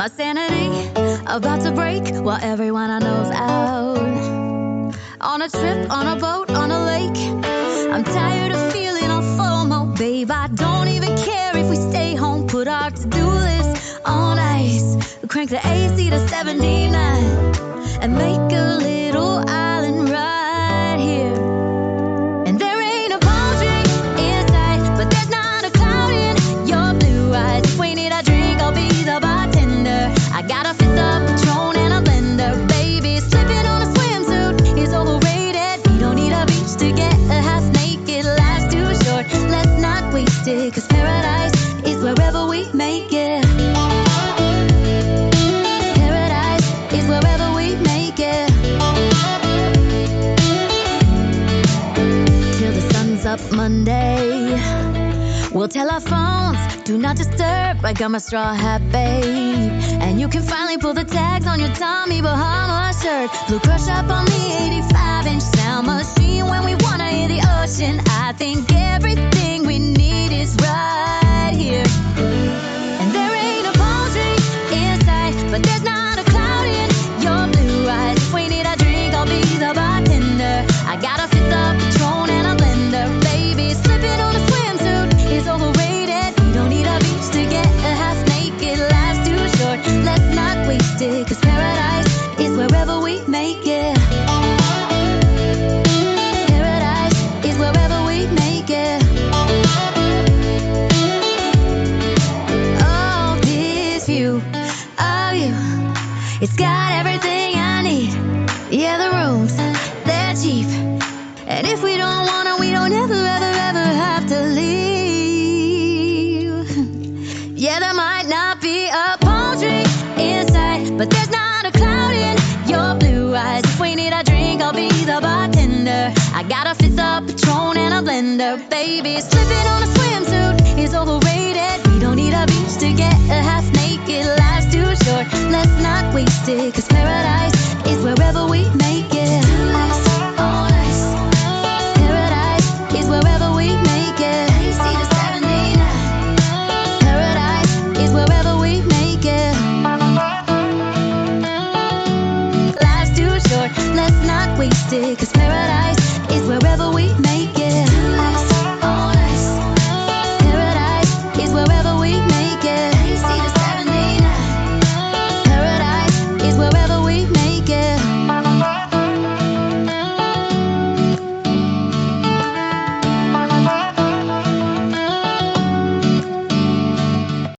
My sanity about to break while everyone I know's out. On a trip, on a boat, on a lake. I'm tired of feeling on FOMO, babe. I don't even care if we stay home. Put our to-do list on ice. Crank the AC to 79 and make a little island right here. And there ain't a palm tree in sight, but there's not a cloud in your blue eyes. If we need a drink, I'll be the bartender. I got a fifth of Patron and a blender, baby. Slipping on a swimsuit is overrated. You don't need a beach to get a half naked. Life's too short, let's not waste it. Cause paradise is wherever we make it. Paradise is wherever we make it. Till the sun's up Monday, we'll tell our phones, do not disturb. I got my straw hat, babe. And you can finally pull the tags on your Tommy Bahama shirt. Blue crush up on the 85-inch sound machine when we wanna hear the ocean. I think everything we need is right here. And there ain't a palm tree in sight, but there's not a cloud in your blue eyes. If we need a drink, I'll be the bartender. I got a fifth of Patron and a blender, baby. Slipping on a swimsuit is overrated. You don't need a beach to get a half naked. Life's too short, let's not waste it. Cause paradise is wherever we make it. Paradise is wherever we make it. Oh, this view of you, it's got everything I need. Yeah, the rooms, they're cheap. And if we don't wanna, we don't ever, ever, ever have to leave. Yeah, there might not be a palm tree in sight, but there's not a cloud in your blue eyes. If we need a drink, I'll be the bartender. I got a fifth of Patron and a blender, baby. Slipping on a swimsuit is overrated. We don't need a beach to get a half